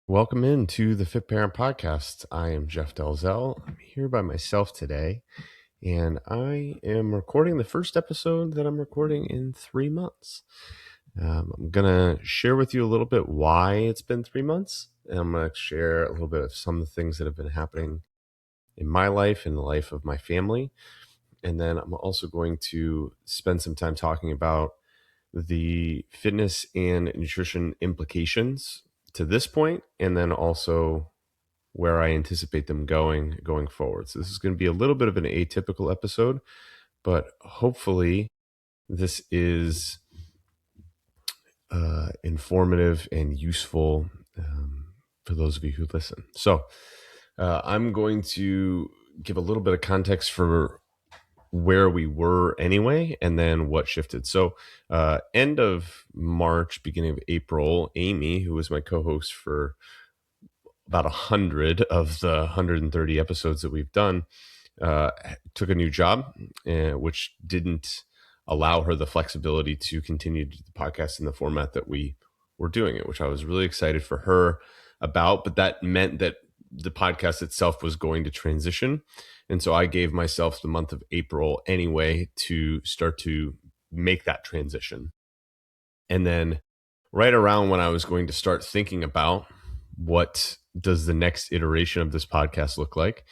Welcome into the Fit Parent Podcast. I am Jeff Delzell. I'm here by myself today, and I am recording the first episode that I'm recording in 3 months. I'm going to share with you a little bit why it's been 3 months, and I'm going to share a little bit of some of the things that have been happening in my life, in the life of my family, and then I'm also going to spend some time talking about the fitness and nutrition implications to this point, and then also where I anticipate them going forward. So this is going to be a little bit of an atypical episode, but hopefully this is informative and useful for those of you who listen. So I'm going to give a little bit of context for where we were anyway, and then what shifted. So end of March, beginning of April, Amy, who was my co-host for about 100 of the 130 episodes that we've done, took a new job, which didn't allow her the flexibility to continue to do the podcast in the format that we were doing it, which I was really excited for her about. But that meant that the podcast itself was going to transition. And so I gave myself the month of April anyway to start to make that transition. And then right around when I was going to start thinking about what does the next iteration of this podcast look like,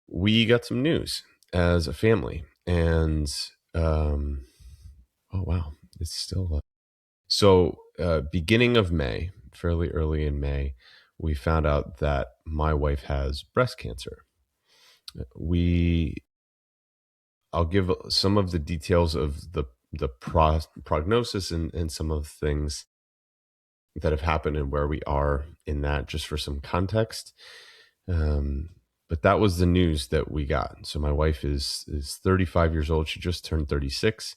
we got some news as a family. And oh wow, it's still beginning of May, fairly early in May, we found out that my wife has breast cancer. I'll give some of the details of the prognosis and some of the things that have happened and where we are in that, just for some context. But that was the news that we got. So my wife is 35 years old. She just turned 36.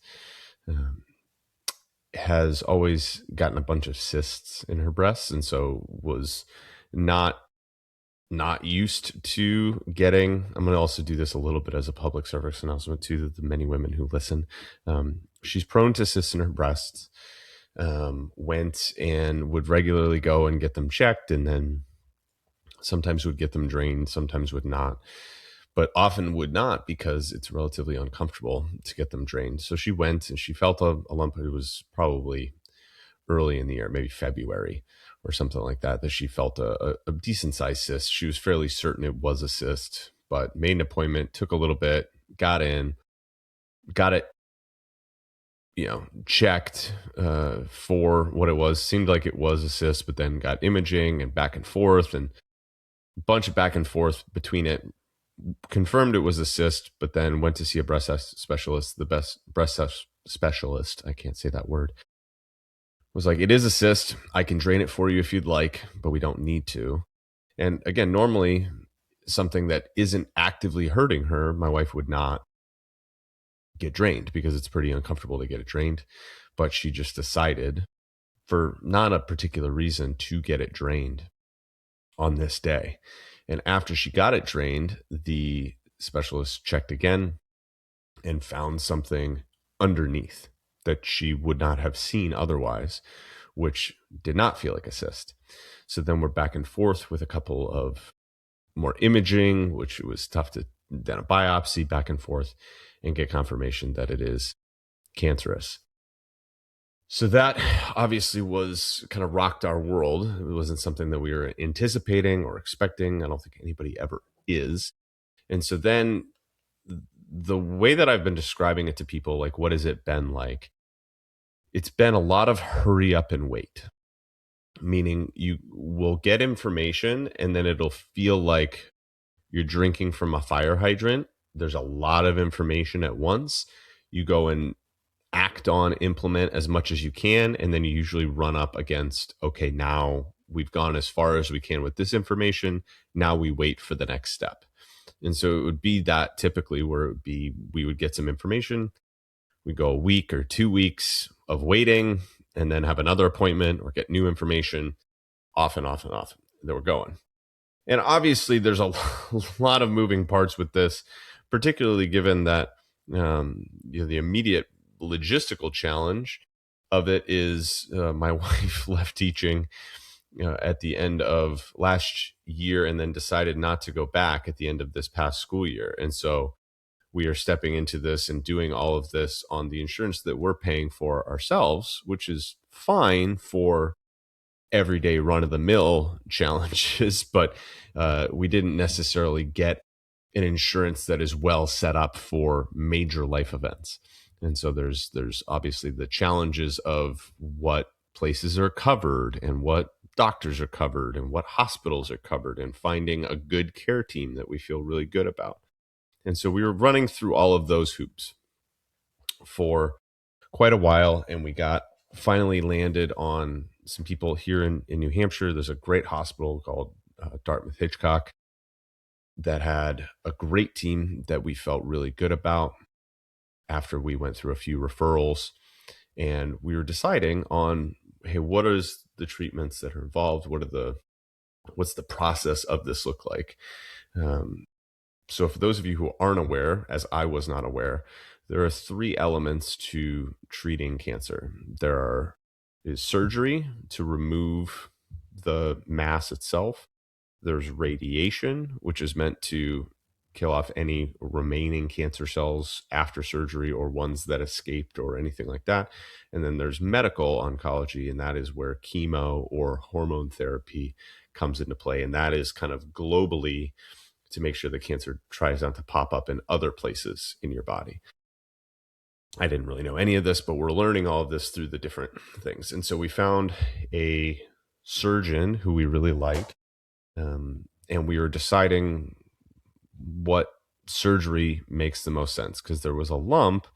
Has always gotten a bunch of cysts in her breasts, and so was not used to getting. I'm going to also do this a little bit as a public service announcement to the many women who listen. She's prone to cysts in her breasts. Went and would regularly go and get them checked, and then sometimes would get them drained, sometimes would not, but often would not because it's relatively uncomfortable to get them drained. So she went and she felt a lump. It was probably early in the year, maybe February or something like that, that she felt a decent sized cyst. She was fairly certain it was a cyst, but made an appointment, took a little bit, got it, checked for what it was. Seemed like it was a cyst, but then got imaging and back and forth and a bunch of back and forth between it. Confirmed it was a cyst, but then went to see a breast specialist, the best breast specialist. I can't say that word. Was like, it is a cyst. I can drain it for you if you'd like, but we don't need to. And again, normally something that isn't actively hurting her, my wife would not get drained because it's pretty uncomfortable to get it drained. But she just decided, for not a particular reason, to get it drained on this day. And after she got it drained, the specialist checked again and found something underneath that she would not have seen otherwise, which did not feel like a cyst. So then we're back and forth with a couple of more imaging, which was tough to then a biopsy, back and forth, and get confirmation that it is cancerous. So that obviously was kind of rocked our world. It wasn't something that we were anticipating or expecting. I don't think anybody ever is. And so then the way that I've been describing it to people, like, what has it been like? It's been a lot of hurry up and wait, meaning you will get information and then it'll feel like you're drinking from a fire hydrant. There's a lot of information at once. You go and act on, implement as much as you can, and then you usually run up against, okay, now we've gone as far as we can with this information. Now we wait for the next step. And so it would be that typically where it would be, we would get some information. We go a week or 2 weeks of waiting and then have another appointment or get new information, off and off and off that we're going. And obviously there's a lot of moving parts with this, particularly given that the immediate logistical challenge of it is my wife left teaching at the end of last year and then decided not to go back at the end of this past school year. And so we are stepping into this and doing all of this on the insurance that we're paying for ourselves, which is fine for everyday run of the mill challenges, but we didn't necessarily get an insurance that is well set up for major life events. And so there's obviously the challenges of what places are covered and what doctors are covered and what hospitals are covered and finding a good care team that we feel really good about. And so we were running through all of those hoops for quite a while, and we got finally landed on some people here in New Hampshire. There's a great hospital called Dartmouth Hitchcock that had a great team that we felt really good about after we went through a few referrals. And we were deciding on, hey, what is the treatments that are involved? What's the process of this look like? So for those of you who aren't aware, as I was not aware, there are three elements to treating cancer. Is surgery to remove the mass itself. There's radiation, which is meant to kill off any remaining cancer cells after surgery or ones that escaped or anything like that. And then there's medical oncology, and that is where chemo or hormone therapy comes into play. And that is kind of globally to make sure the cancer tries not to pop up in other places in your body. I didn't really know any of this, but we're learning all of this through the different things. And so we found a surgeon who we really liked, and we were deciding what surgery makes the most sense, because there was a lump,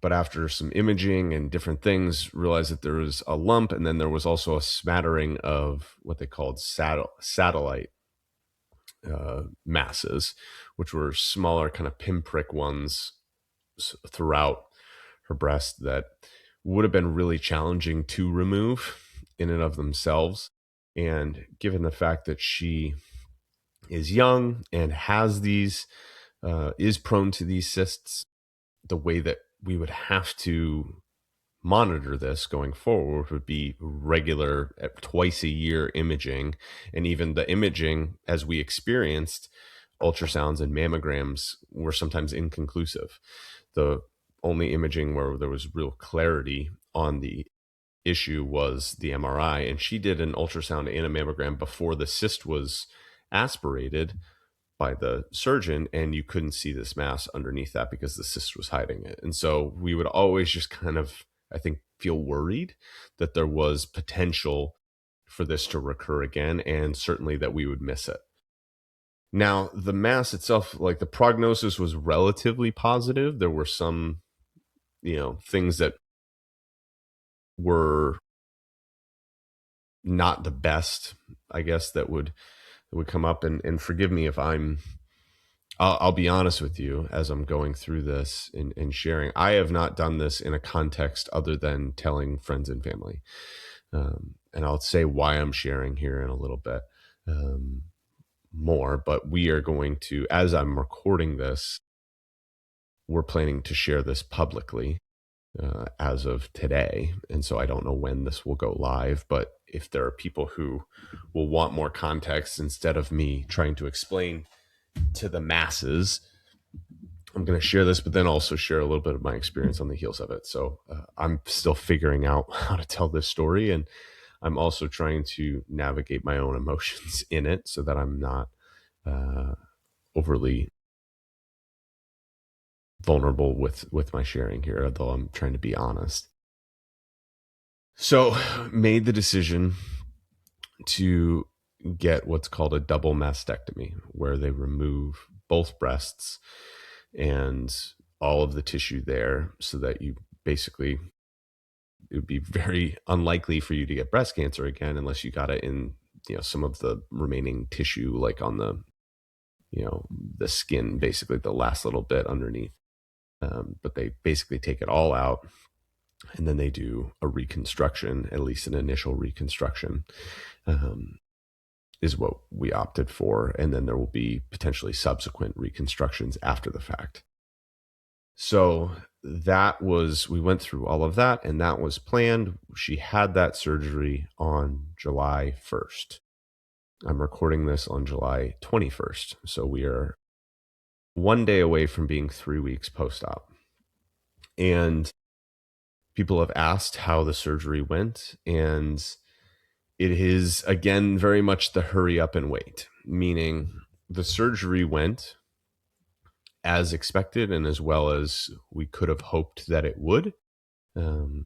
but after some imaging and different things, realized that there was a lump, and then there was also a smattering of what they called satellite masses, which were smaller kind of pinprick ones throughout her breast that would have been really challenging to remove in and of themselves. And given the fact that she is young and has these, is prone to these cysts, the way that we would have to monitor this going forward would be regular twice a year imaging. And even the imaging, as we experienced, ultrasounds and mammograms were sometimes inconclusive. The only imaging where there was real clarity on the issue was the MRI, and she did an ultrasound and a mammogram before the cyst was aspirated by the surgeon, and you couldn't see this mass underneath that because the cyst was hiding it. And so we would always just kind of, I think, feel worried that there was potential for this to recur again, and certainly that we would miss it. Now, the mass itself, like the prognosis was relatively positive. There were some, things that were not the best, I guess, that would come up. And forgive me if I'll be honest with you as I'm going through this and sharing. I have not done this in a context other than telling friends and family. And I'll say why I'm sharing here in a little bit more. But we are going to, as I'm recording this, we're planning to share this publicly as of today. And so I don't know when this will go live, but if there are people who will want more context instead of me trying to explain to the masses, I'm going to share this, but then also share a little bit of my experience on the heels of it. So I'm still figuring out how to tell this story, and I'm also trying to navigate my own emotions in it so that I'm not overly vulnerable with my sharing here, although I'm trying to be honest. So made the decision to get what's called a double mastectomy, where they remove both breasts and all of the tissue there, so that you basically, it would be very unlikely for you to get breast cancer again unless you got it in, some of the remaining tissue, like on the, the skin, basically the last little bit underneath. But they basically take it all out, and then they do a reconstruction, at least an initial reconstruction, is what we opted for. And then there will be potentially subsequent reconstructions after the fact. So we went through all of that, and that was planned. She had that surgery on July 1st. I'm recording this on July 21st. So we are one day away from being 3 weeks post op. And people have asked how the surgery went. And it is, again, very much the hurry up and wait, meaning the surgery went as expected and as well as we could have hoped that it would. Um,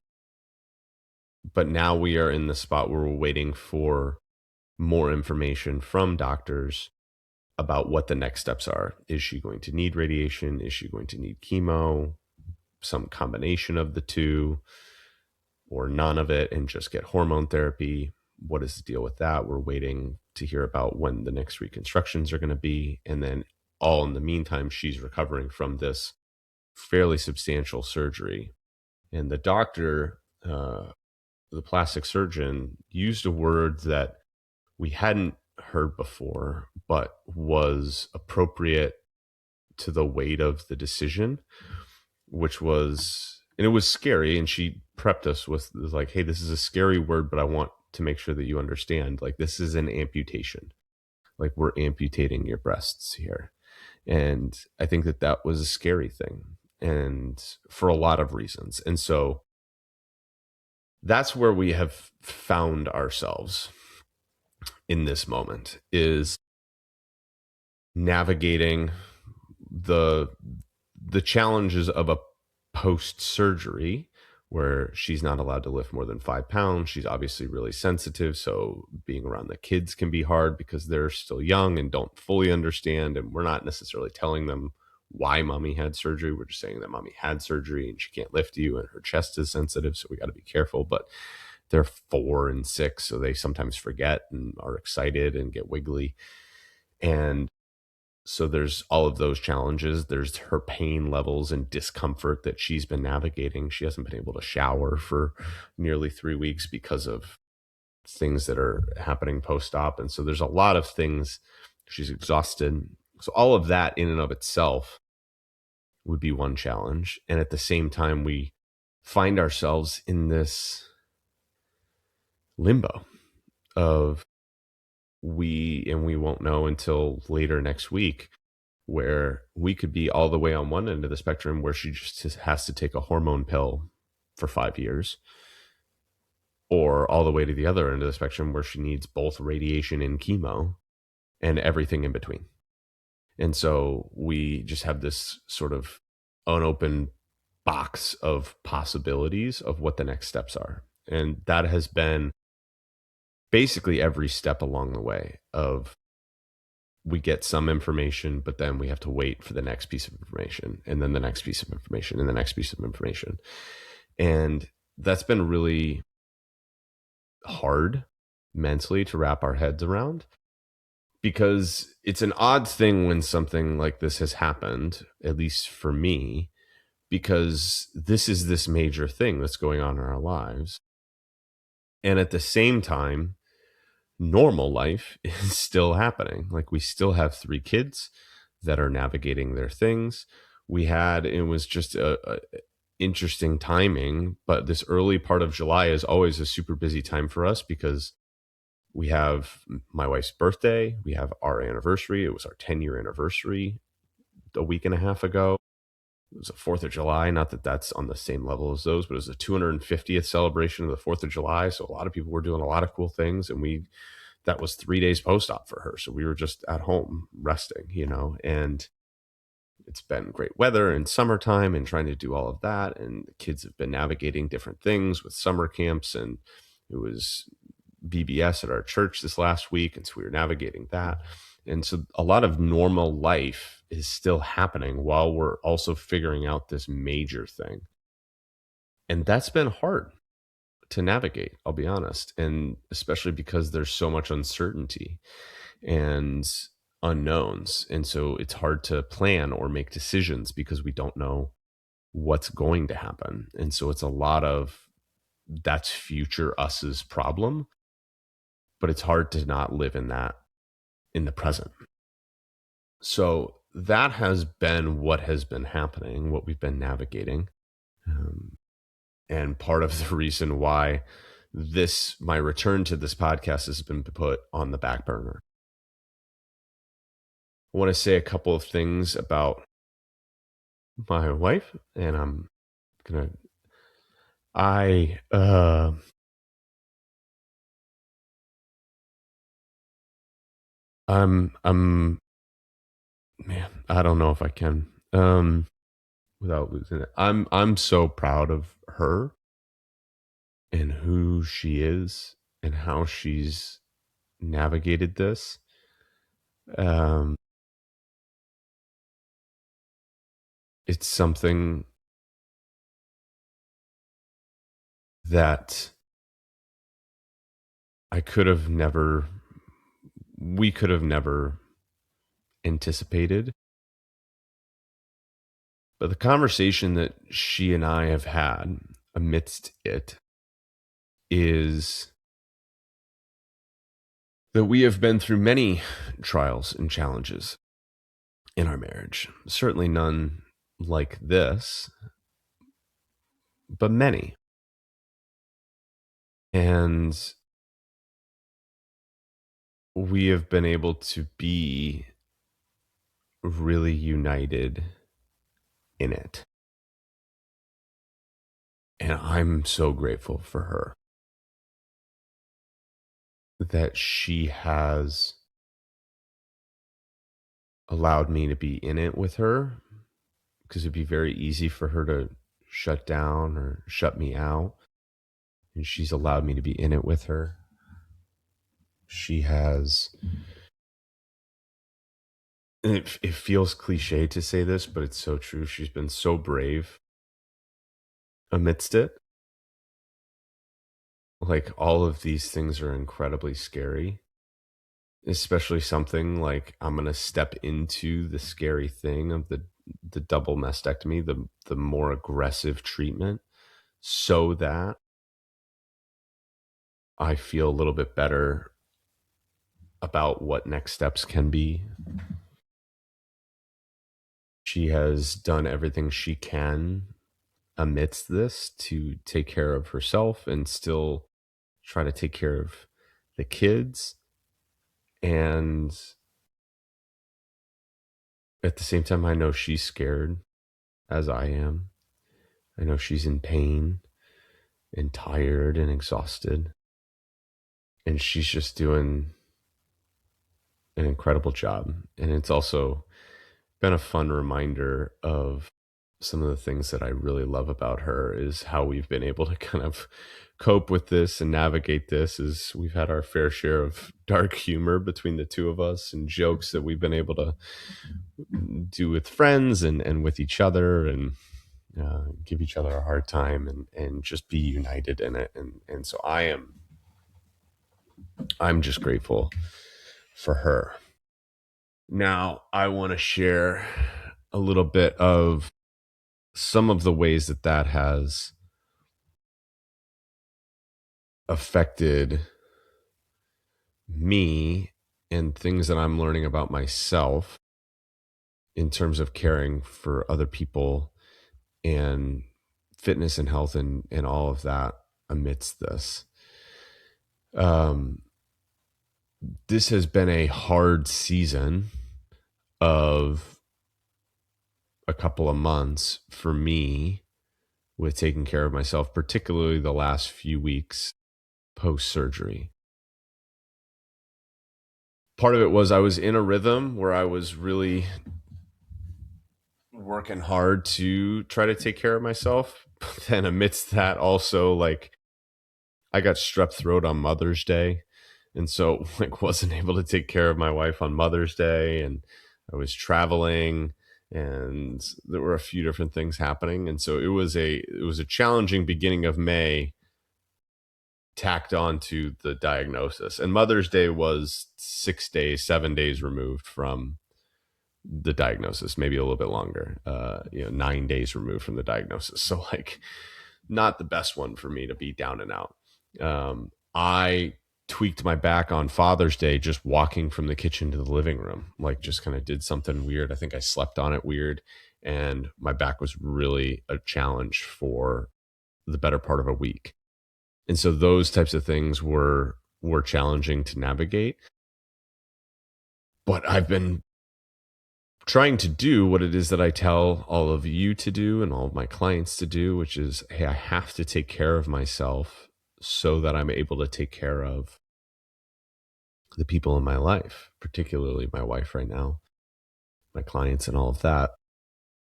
but now we are in the spot where we're waiting for more information from doctors about what the next steps are. Is she going to need radiation? Is she going to need chemo? Some combination of the two, or none of it and just get hormone therapy? What is the deal with that? We're waiting to hear about when the next reconstructions are going to be. And then all in the meantime, she's recovering from this fairly substantial surgery. And the doctor, the plastic surgeon, used a word that we hadn't heard before, but was appropriate to the weight of the decision, which was, and it was scary. And she prepped us with like, hey, this is a scary word, but I want to make sure that you understand, like, this is an amputation. Like, we're amputating your breasts here. And I think that that was a scary thing, and for a lot of reasons. And so that's where we have found ourselves in this moment, is navigating the challenges of a post surgery where she's not allowed to lift more than 5 pounds. She's obviously really sensitive, so being around the kids can be hard because they're still young and don't fully understand, and we're not necessarily telling them why mommy had surgery. We're just saying that mommy had surgery and she can't lift you and her chest is sensitive, so we got to be careful. But they're 4 and 6, so they sometimes forget and are excited and get wiggly. And so there's all of those challenges. There's her pain levels and discomfort that she's been navigating. She hasn't been able to shower for nearly 3 weeks because of things that are happening post-op. And so there's a lot of things. She's exhausted. So all of that in and of itself would be one challenge. And at the same time, we find ourselves in this limbo of we won't know until later next week, where we could be all the way on one end of the spectrum where she just has to take a hormone pill for 5 years, or all the way to the other end of the spectrum where she needs both radiation and chemo and everything in between. And so we just have this sort of unopened box of possibilities of what the next steps are. And that has been basically every step along the way of, we get some information, but then we have to wait for the next piece of information, and then the next piece of information, and the next piece of information. And that's been really hard mentally to wrap our heads around, because it's an odd thing when something like this has happened, at least for me, because this is this major thing that's going on in our lives. And at the same time, normal life is still happening. Like, we still have 3 kids that are navigating their things. It was just a interesting timing, but this early part of July is always a super busy time for us, because we have my wife's birthday, we have our anniversary. It was our 10-year anniversary a week and a half ago. It was the 4th of July. Not that that's on the same level as those, but it was the 250th celebration of the 4th of July. So a lot of people were doing a lot of cool things, and that was 3 days post-op for her. So we were just at home resting, and it's been great weather and summertime and trying to do all of that. And the kids have been navigating different things with summer camps, and it was BBS at our church this last week. And so we were navigating that. And so a lot of normal life is still happening while we're also figuring out this major thing. And that's been hard to navigate, I'll be honest. And especially because there's so much uncertainty and unknowns. And so it's hard to plan or make decisions because we don't know what's going to happen. And so it's a lot of, that's future us's problem, but it's hard to not live in that in the present. So that has been what has been happening, what we've been navigating. Um, and part of the reason why my return to this podcast has been put on the back burner. I want to say a couple of things about my wife, and gonna, I, I'm, man, I don't know if I can, without losing it. I'm so proud of her and who she is and how she's navigated this. Um, it's something that I could have never, we could have never anticipated. But the conversation that she and I have had amidst it is that we have been through many trials and challenges in our marriage. Certainly none like this, but many. And we have been able to be really united in it. And I'm so grateful for her that she has allowed me to be in it with her, because it'd be very easy for her to shut down or shut me out. And she's allowed me to be in it with her. She has, and it feels cliche to say this, but it's so true. She's been so brave amidst it. Like, all of these things are incredibly scary, especially something like I'm going to step into the scary thing of the double mastectomy, the more aggressive treatment, so that I feel a little bit better about what next steps can be. She has done everything she can amidst this to take care of herself and still try to take care of the kids. And at the same time, I know she's scared, as I am. I know she's in pain and tired and exhausted. And she's just doing an incredible job. And it's also been a fun reminder of some of the things that I really love about her, is how we've been able to kind of cope with this and navigate this. Is we've had our fair share of dark humor between the two of us, and jokes that we've been able to do with friends and with each other, and give each other a hard time, and just be united in it. And so I'm just grateful for her. Now I want to share a little bit of some of the ways that has affected me and things that I'm learning about myself in terms of caring for other people and fitness and health, and all of that amidst this. Um, this has been a hard season of a couple of months for me with taking care of myself, particularly the last few weeks post surgery. Part of it was I was in a rhythm where I was really working hard to try to take care of myself. But then amidst that, also, like, I got strep throat on Mother's Day. And so, like, wasn't able to take care of my wife on Mother's Day. And I was traveling, and there were a few different things happening. And so it was a challenging beginning of May tacked on to the diagnosis. And Mother's Day was 7 days removed from the diagnosis, maybe a little bit longer, 9 days removed from the diagnosis. So, like, not the best one for me to be down and out. I tweaked my back on Father's Day just walking from the kitchen to the living room. Like, just kind of did something weird. I think I slept on it weird, and my back was really a challenge for the better part of a week. And so those types of things were challenging to navigate. But I've been trying to do what it is that I tell all of you to do and all of my clients to do, which is, hey, I have to take care of myself so that I'm able to take care of the people in my life, particularly my wife right now, my clients and all of that.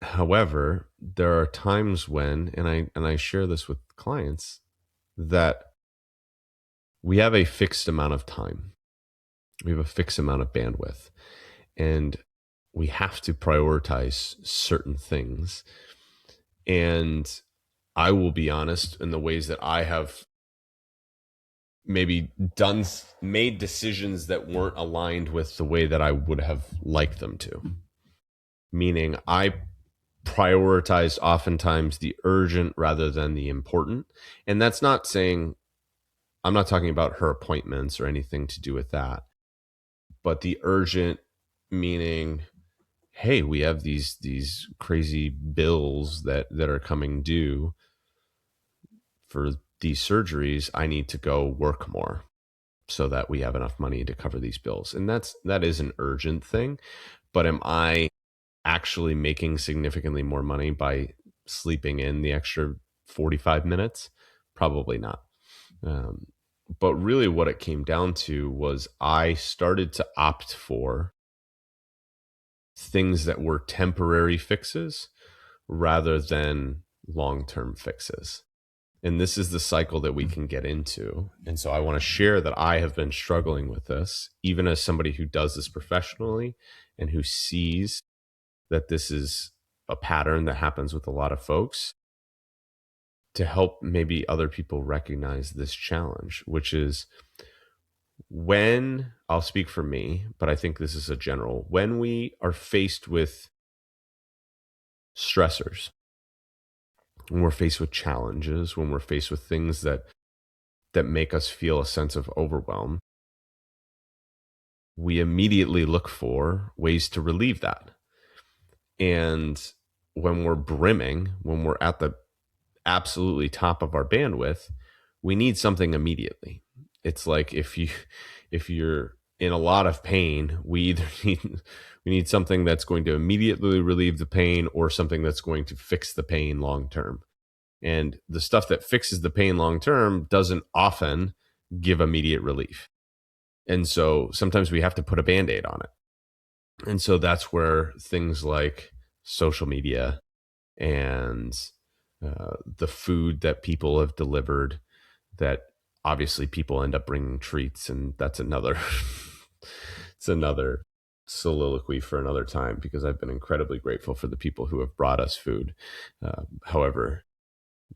However, there are times when, and I share this with clients, that we have a fixed amount of time. We have a fixed amount of bandwidth, and we have to prioritize certain things. And I will be honest, in the ways that I have maybe made decisions that weren't aligned with the way that I would have liked them to. Meaning, I prioritized oftentimes the urgent rather than the important. And that's not saying, I'm not talking about her appointments or anything to do with that, but the urgent meaning, hey, we have these crazy bills that are coming due for these surgeries. I need to go work more so that we have enough money to cover these bills. And that is an urgent thing. But am I actually making significantly more money by sleeping in the extra 45 minutes? Probably not. But really what it came down to was I started to opt for things that were temporary fixes rather than long-term fixes. And this is the cycle that we can get into. And so I want to share that I have been struggling with this, even as somebody who does this professionally and who sees that this is a pattern that happens with a lot of folks, to help maybe other people recognize this challenge, which is, when I'll speak for me, but I think this is a general, when we are faced with stressors, when we're faced with challenges, when we're faced with things that make us feel a sense of overwhelm, we immediately look for ways to relieve that. And when we're brimming, when we're at the absolutely top of our bandwidth, we need something immediately. It's like if you're in a lot of pain, we either need something that's going to immediately relieve the pain, or something that's going to fix the pain long term. And the stuff that fixes the pain long term doesn't often give immediate relief. And so sometimes we have to put a Band-Aid on it. And so that's where things like social media and the food that people have delivered, that obviously people end up bringing treats, and that's another it's another soliloquy for another time, because I've been incredibly grateful for the people who have brought us food. However,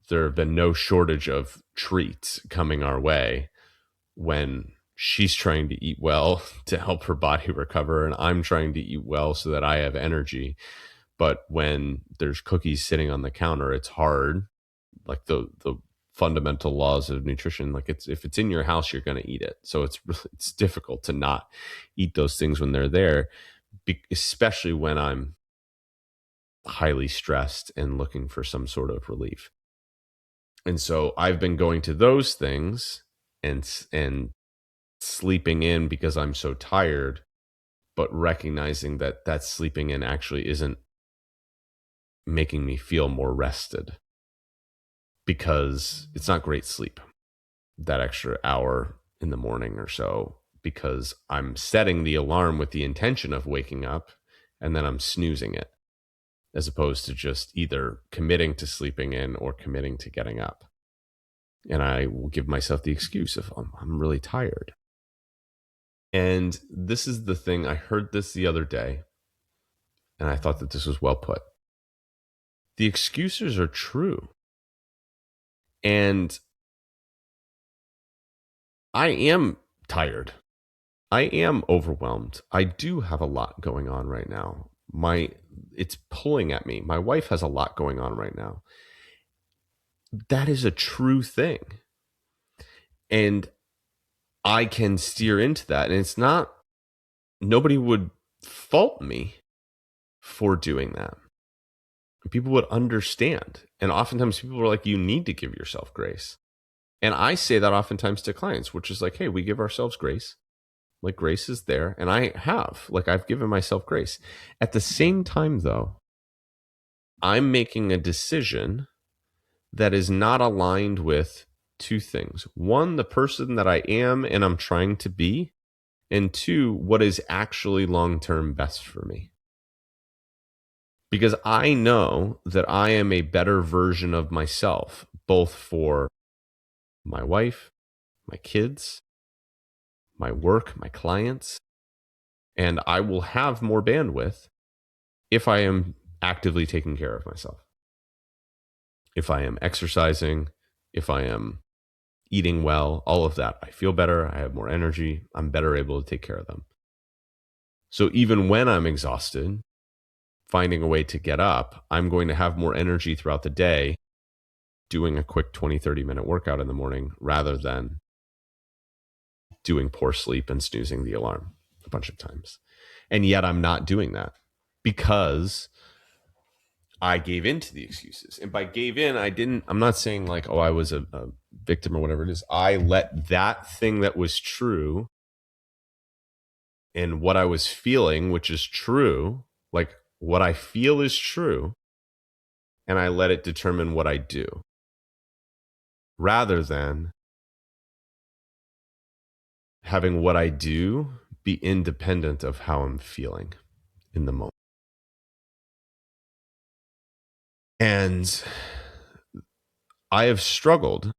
there have been no shortage of treats coming our way when she's trying to eat well to help her body recover, and I'm trying to eat well so that I have energy. But when there's cookies sitting on the counter, it's hard. Like the fundamental laws of nutrition, like if it's in your house, you're going to eat it. So it's difficult to not eat those things when they're there, especially when I'm highly stressed and looking for some sort of relief. And so I've been going to those things and sleeping in because I'm so tired, but recognizing that sleeping in actually isn't making me feel more rested, because it's not great sleep, that extra hour in the morning or so, because I'm setting the alarm with the intention of waking up, and then I'm snoozing it, as opposed to just either committing to sleeping in or committing to getting up. And I will give myself the excuse of, I'm really tired. And this is the thing, I heard this the other day, and I thought that this was well put. The excuses are true. And I am tired. I am overwhelmed. I do have a lot going on right now. It's pulling at me. My wife has a lot going on right now. That is a true thing. And I can steer into that. And it's not, nobody would fault me for doing that. People would understand. And oftentimes people are like, you need to give yourself grace. And I say that oftentimes to clients, which is like, hey, we give ourselves grace. Like grace is there. And I've given myself grace. At the same time, though, I'm making a decision that is not aligned with two things. One, the person that I am and I'm trying to be. And two, what is actually long-term best for me. Because I know that I am a better version of myself, both for my wife, my kids, my work, my clients, and I will have more bandwidth if I am actively taking care of myself. If I am exercising, if I am eating well, all of that, I feel better, I have more energy, I'm better able to take care of them. So even when I'm exhausted, finding a way to get up, I'm going to have more energy throughout the day doing a quick 20, 30-minute workout in the morning rather than doing poor sleep and snoozing the alarm a bunch of times. And yet I'm not doing that because I gave in to the excuses. And by gave in, I'm not saying like, oh, I was a victim or whatever it is. I let that thing that was true and what I was feeling, which is true, like what I feel is true, and I let it determine what I do rather than having what I do be independent of how I'm feeling in the moment. And I have struggled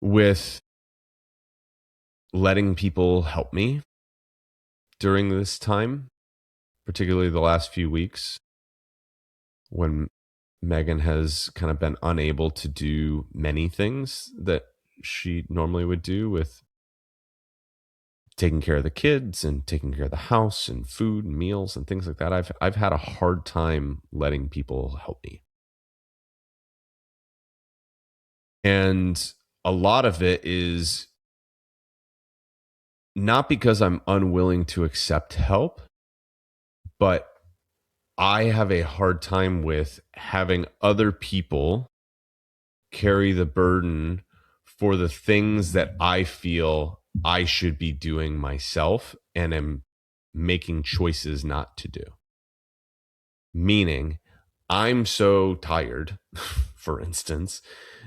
with letting people help me during this time, particularly the last few weeks when Megan has kind of been unable to do many things that she normally would do with taking care of the kids and taking care of the house and food and meals and things like that. I've had a hard time letting people help me. And a lot of it is not because I'm unwilling to accept help, but I have a hard time with having other people carry the burden for the things that I feel I should be doing myself and am making choices not to do. Meaning, I'm so tired, for instance,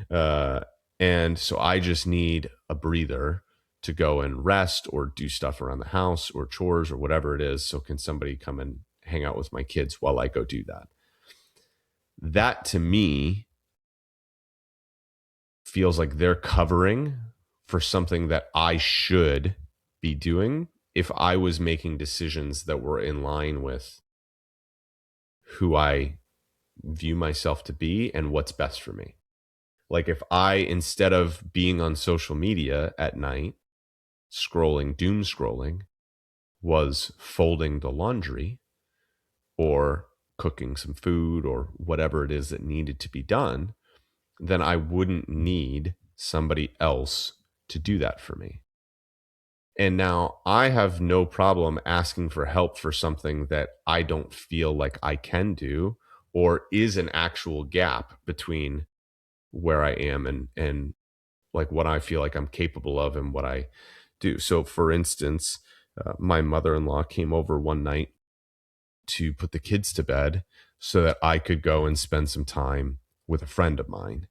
and so I just need a breather to go and rest or do stuff around the house or chores or whatever it is. So can somebody come and hang out with my kids while I go do that? That to me feels like they're covering for something that I should be doing if I was making decisions that were in line with who I view myself to be and what's best for me. Like if I, instead of being on social media at night, doom scrolling, was folding the laundry or cooking some food or whatever it is that needed to be done, then I wouldn't need somebody else to do that for me. And now I have no problem asking for help for something that I don't feel like I can do or is an actual gap between where I am and like what I feel like I'm capable of and what I do. So for instance, my mother-in-law came over one night to put the kids to bed so that I could go and spend some time with a friend of mine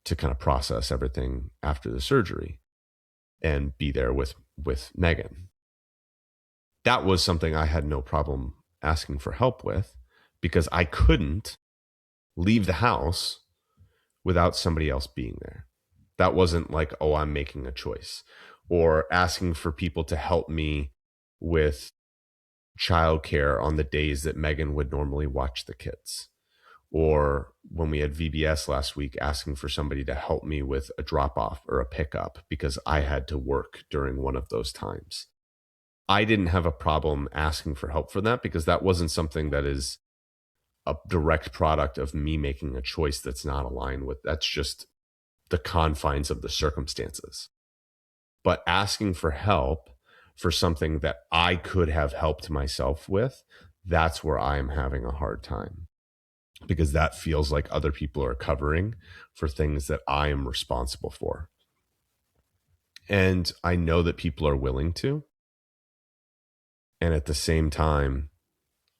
to kind of process everything after the surgery and be there with Megan. That was something I had no problem asking for help with because I couldn't leave the house without somebody else being there. That wasn't like, oh, I'm making a choice or asking for people to help me with childcare on the days that Megan would normally watch the kids. Or when we had VBS last week, asking for somebody to help me with a drop off or a pickup because I had to work during one of those times. I didn't have a problem asking for help for that because that wasn't something that is a direct product of me making a choice that's not aligned with, that's just the confines of the circumstances. But asking for help for something that I could have helped myself with, that's where I'm having a hard time, because that feels like other people are covering for things that I am responsible for. And I know that people are willing to. And at the same time,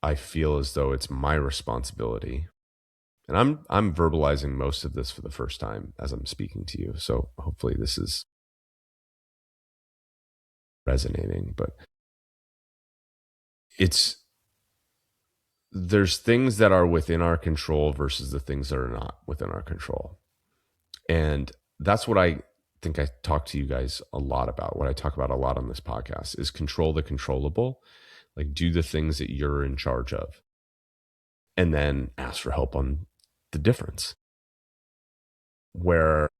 I feel as though it's my responsibility. And I'm verbalizing most of this for the first time as I'm speaking to you. So hopefully this is resonating, but there's things that are within our control versus the things that are not within our control. And that's what I think I talk to you guys a lot about. What I talk about a lot on this podcast is control the controllable, like do the things that you're in charge of, and then ask for help on the difference. Where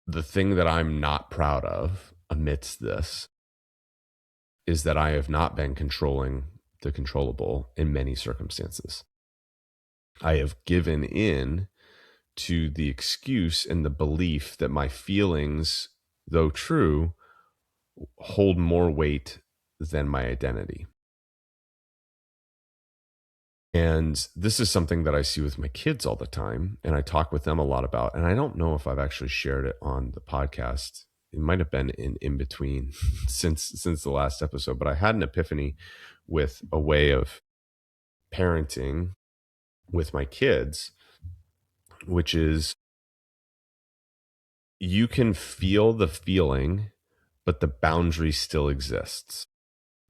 the thing that I'm not proud of amidst this is that I have not been controlling the controllable in many circumstances. I have given in to the excuse and the belief that my feelings, though true, hold more weight than my identity. And this is something that I see with my kids all the time, and I talk with them a lot about. And I don't know if I've actually shared it on the podcast. It might have been in between since the last episode, but I had an epiphany with a way of parenting with my kids, which is you can feel the feeling, but the boundary still exists.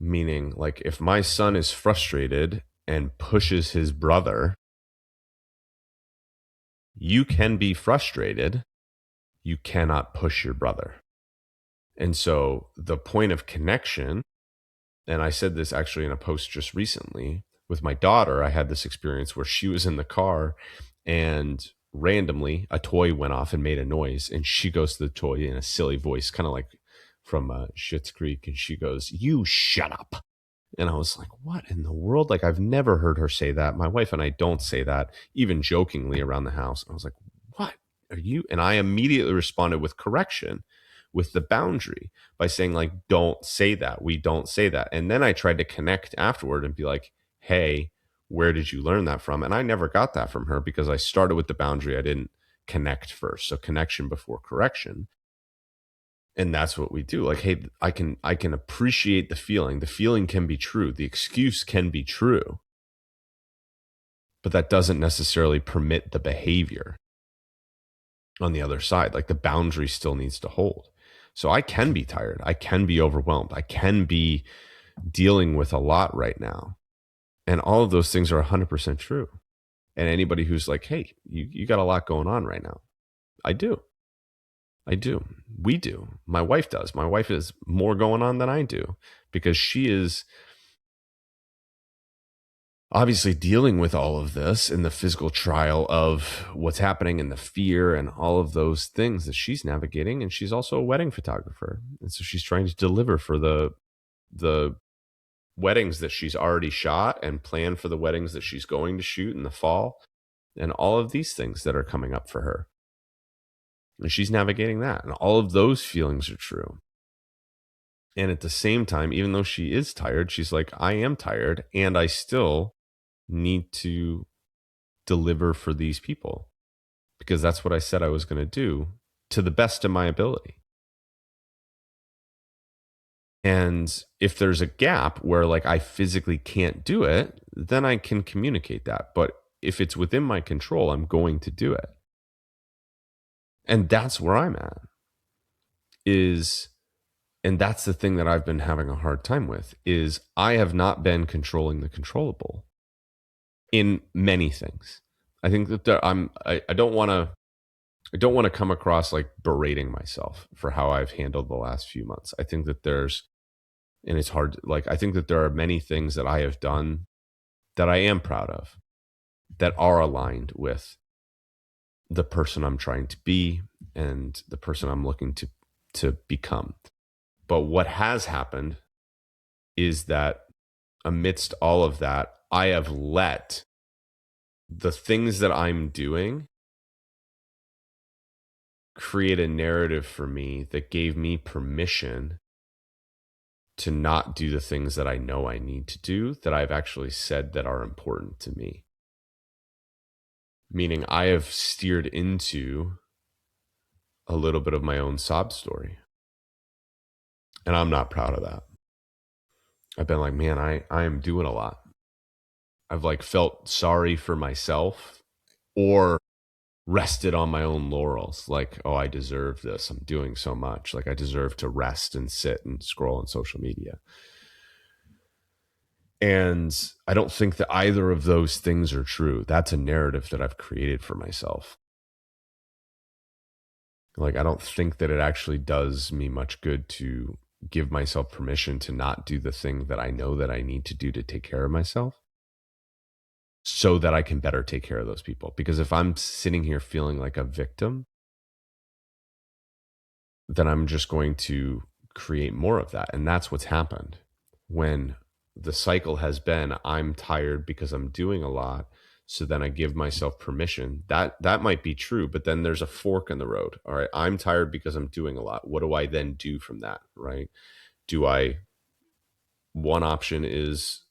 Meaning, like, if my son is frustrated and pushes his brother, you can be frustrated. You cannot push your brother. And so the point of connection, and I said this actually in a post just recently with my daughter, I had this experience where she was in the car and randomly a toy went off and made a noise. And she goes to the toy in a silly voice, kind of like from Schitt's Creek. And she goes, "You shut up." And I was like, what in the world? Like, I've never heard her say that. My wife and I don't say that, even jokingly around the house. I was like, what are you? And I immediately responded with correction, with the boundary by saying, like, don't say that. We don't say that. And then I tried to connect afterward and be like, hey, where did you learn that from? And I never got that from her because I started with the boundary. I didn't connect first. So connection before correction. And that's what we do. Like, hey, I can appreciate the feeling. The feeling can be true. The excuse can be true. But that doesn't necessarily permit the behavior on the other side. Like, the boundary still needs to hold. So I can be tired. I can be overwhelmed. I can be dealing with a lot right now. And all of those things are 100% true. And anybody who's like, hey, you got a lot going on right now. I do. We do. My wife does. My wife has more going on than I do because she is obviously dealing with all of this in the physical trial of what's happening and the fear and all of those things that she's navigating. And she's also a wedding photographer. And so she's trying to deliver for the weddings that she's already shot and plan for the weddings that she's going to shoot in the fall and all of these things that are coming up for her. And she's navigating that. And all of those feelings are true. And at the same time, even though she is tired, she's like, I am tired and I still need to deliver for these people because that's what I said I was going to do to the best of my ability. And if there's a gap where like I physically can't do it, then I can communicate that. But if it's within my control, I'm going to do it. And that's where I'm at and that's the thing that I've been having a hard time with is I have not been controlling the controllable in many things. I think that I don't want to come across like berating myself for how I've handled the last few months. I think that and it's hard, like, I think that there are many things that I have done that I am proud of that are aligned with the person I'm trying to be and the person I'm looking to become. But what has happened is that amidst all of that, I have let the things that I'm doing create a narrative for me that gave me permission to not do the things that I know I need to do that I've actually said that are important to me. Meaning I have steered into a little bit of my own sob story. And I'm not proud of that. I've been like, man, I am doing a lot. I've like felt sorry for myself or rested on my own laurels. Like, oh, I deserve this. I'm doing so much. Like I deserve to rest and sit and scroll on social media. And I don't think that either of those things are true. That's a narrative that I've created for myself. Like, I don't think that it actually does me much good to give myself permission to not do the thing that I know that I need to do to take care of myself so that I can better take care of those people. Because if I'm sitting here feeling like a victim, then I'm just going to create more of that. And that's what's happened when the cycle has been, I'm tired because I'm doing a lot. So then I give myself permission. That might be true, but then there's a fork in the road. All right, I'm tired because I'm doing a lot. What do I then do from that, right? Do I One option is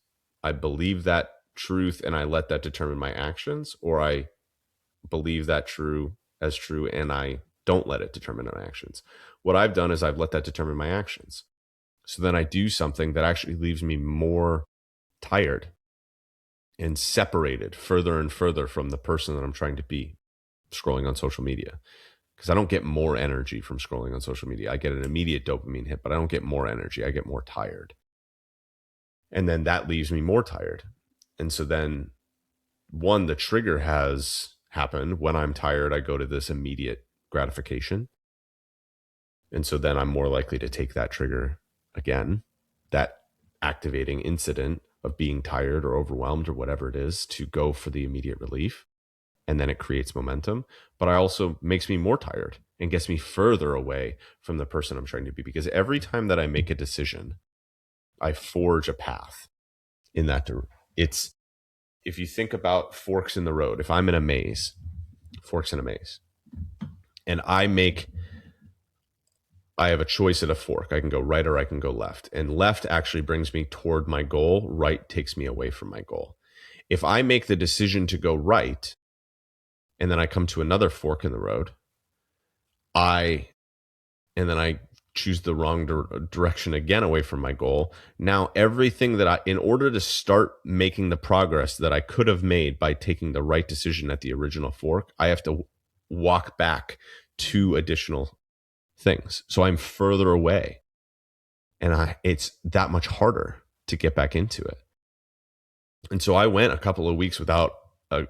I believe that truth and I let that determine my actions, or I believe that true as true and I don't let it determine my actions. What I've done is I've let that determine my actions. So then I do something that actually leaves me more tired and separated further and further from the person that I'm trying to be scrolling on social media. Because I don't get more energy from scrolling on social media. I get an immediate dopamine hit, but I don't get more energy. I get more tired. And then that leaves me more tired. And so then, one, the trigger has happened. When I'm tired, I go to this immediate gratification. And so then I'm more likely to take that trigger again, that activating incident of being tired or overwhelmed or whatever it is, to go for the immediate relief. And then it creates momentum. But I also makes me more tired and gets me further away from the person I'm trying to be. Because every time that I make a decision, I forge a path in that direction. It's, if you think about forks in the road, if I'm in a maze, forks in a maze, and I have a choice at a fork. I can go right or I can go left. And left actually brings me toward my goal. Right takes me away from my goal. If I make the decision to go right, and then I come to another fork in the road, and then I choose the wrong direction again away from my goal. Now, everything that in order to start making the progress that I could have made by taking the right decision at the original fork, I have to walk back 2 additional things. So I'm further away, and it's that much harder to get back into it. And so I went a couple of weeks without a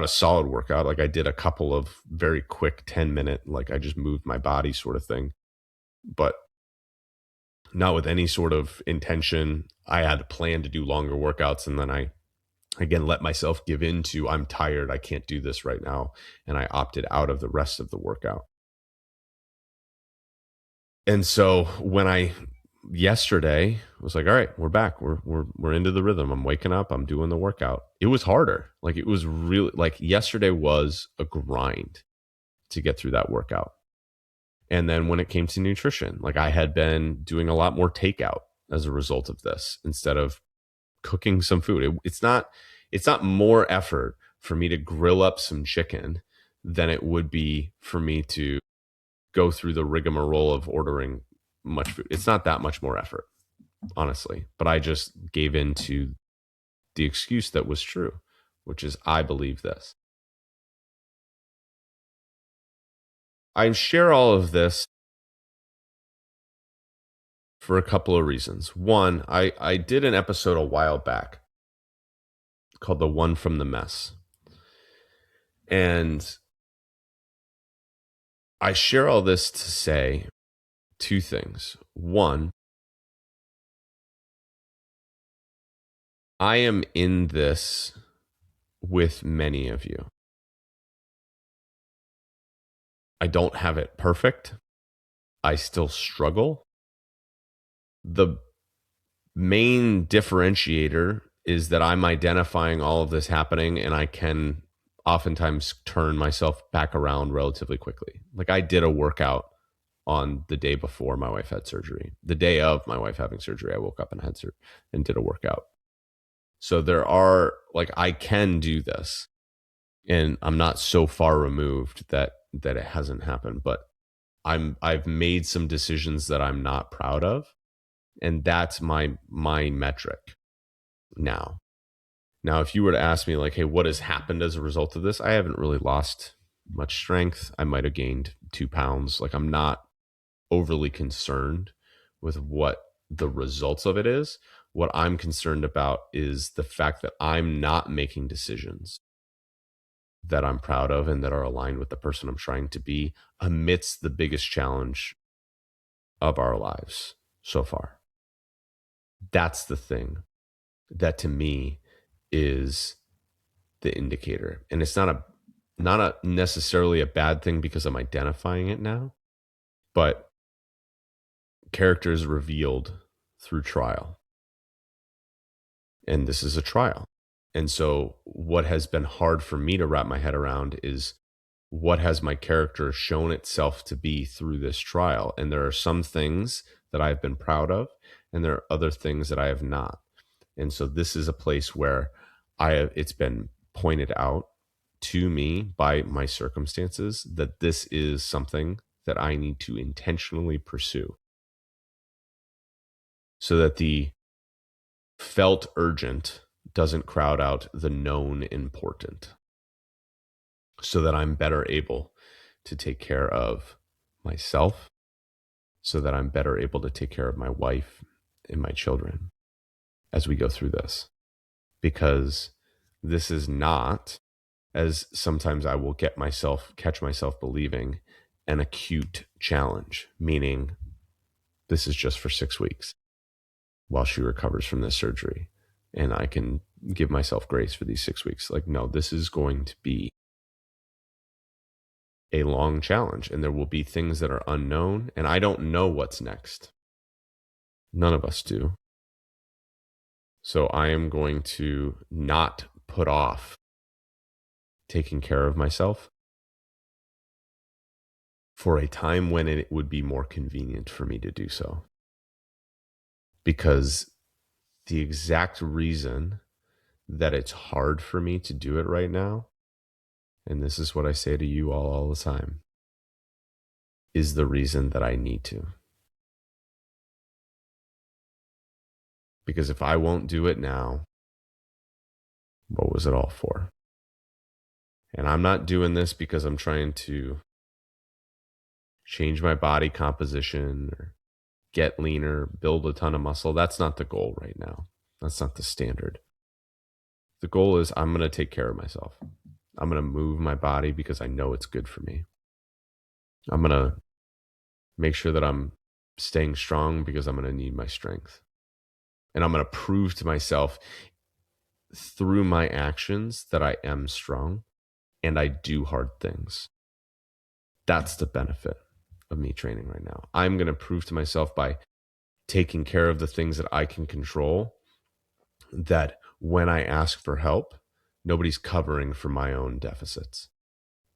solid workout. Like I did a couple of very quick 10-minute, like I just moved my body sort of thing, but not with any sort of intention. I had a plan to do longer workouts, and then I again let myself give in to, I'm tired, I can't do this right now, and I opted out of the rest of the workout. And so when yesterday was like, all right, we're back, we're into the rhythm, I'm waking up, I'm doing the workout. It was harder. Like it was really, like yesterday was a grind to get through that workout. And then when it came to nutrition, like I had been doing a lot more takeout as a result of this instead of cooking some food. It's not more effort for me to grill up some chicken than it would be for me to go through the rigmarole of ordering much food. It's not that much more effort, honestly. But I just gave in to the excuse that was true, which is I believe this. I share all of this for a couple of reasons. One, I did an episode a while back called The One from the Mess. And I share all this to say 2 things. One, I am in this with many of you. I don't have it perfect. I still struggle. The main differentiator is that I'm identifying all of this happening, and I can oftentimes turn myself back around relatively quickly. Like I did a workout on the day before my wife had surgery. The day of my wife having surgery, I woke up and had and did a workout. So there are like I can do this, and I'm not so far removed that it hasn't happened, but I've made some decisions that I'm not proud of, and that's my metric now. Now, if you were to ask me like, hey, what has happened as a result of this? I haven't really lost much strength. I might have gained 2 pounds. Like I'm not overly concerned with what the results of it is. What I'm concerned about is the fact that I'm not making decisions that I'm proud of and that are aligned with the person I'm trying to be amidst the biggest challenge of our lives so far. That's the thing that to me is the indicator. And it's not a necessarily a bad thing because I'm identifying it now, but character is revealed through trial. And this is a trial. And so what has been hard for me to wrap my head around is what has my character shown itself to be through this trial. And there are some things that I've been proud of, and there are other things that I have not. And so this is a place where it's been pointed out to me by my circumstances that this is something that I need to intentionally pursue so that the felt urgent doesn't crowd out the known important, so that I'm better able to take care of myself, so that I'm better able to take care of my wife and my children as we go through this. Because this is not, as sometimes I will catch myself believing, an acute challenge, meaning this is just for 6 weeks while she recovers from this surgery. And I can give myself grace for these 6 weeks. Like, no, this is going to be a long challenge, and there will be things that are unknown, and I don't know what's next. None of us do. So I am going to not put off taking care of myself for a time when it would be more convenient for me to do so. Because the exact reason that it's hard for me to do it right now, and this is what I say to you all the time, is the reason that I need to. Because if I won't do it now, what was it all for? And I'm not doing this because I'm trying to change my body composition or get leaner, build a ton of muscle. That's not the goal right now. That's not the standard. The goal is I'm going to take care of myself. I'm going to move my body because I know it's good for me. I'm going to make sure that I'm staying strong because I'm going to need my strength. And I'm going to prove to myself through my actions that I am strong and I do hard things. That's the benefit of me training right now. I'm going to prove to myself by taking care of the things that I can control that when I ask for help, nobody's covering for my own deficits,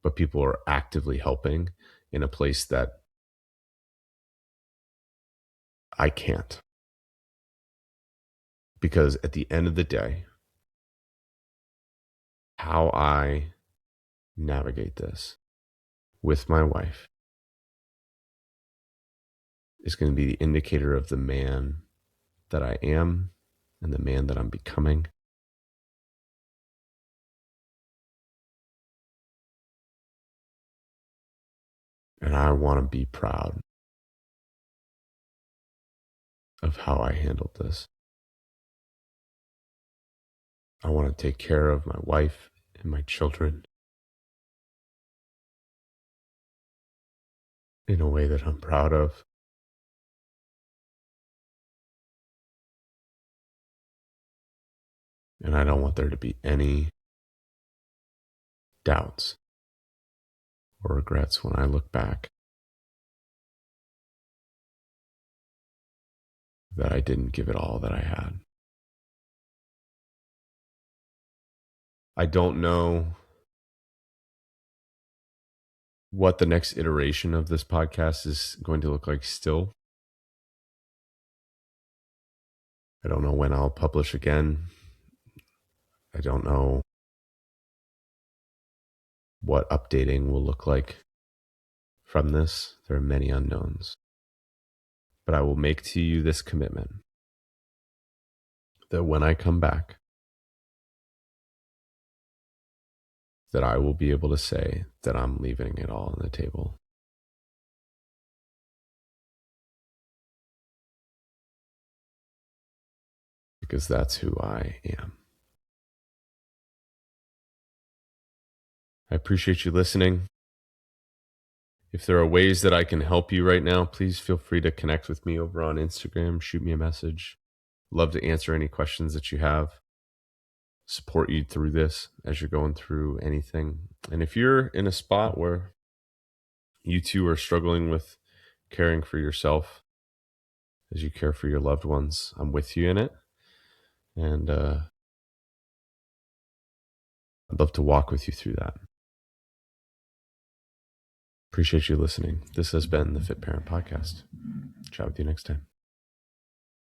but people are actively helping in a place that I can't. Because at the end of the day, how I navigate this with my wife is going to be the indicator of the man that I am and the man that I'm becoming. And I want to be proud of how I handled this. I want to take care of my wife and my children in a way that I'm proud of. And I don't want there to be any doubts or regrets when I look back that I didn't give it all that I had. I don't know what the next iteration of this podcast is going to look like still. I don't know when I'll publish again. I don't know what updating will look like from this. There are many unknowns. But I will make to you this commitment that when I come back, that I will be able to say that I'm leaving it all on the table. Because that's who I am. I appreciate you listening. If there are ways that I can help you right now, please feel free to connect with me over on Instagram. Shoot me a message. Love to answer any questions that you have. Support you through this as you're going through anything. And if you're in a spot where you too are struggling with caring for yourself as you care for your loved ones, I'm with you in it. And I'd love to walk with you through that. Appreciate you listening. This has been the Fit Parent Podcast. Chat with you next time.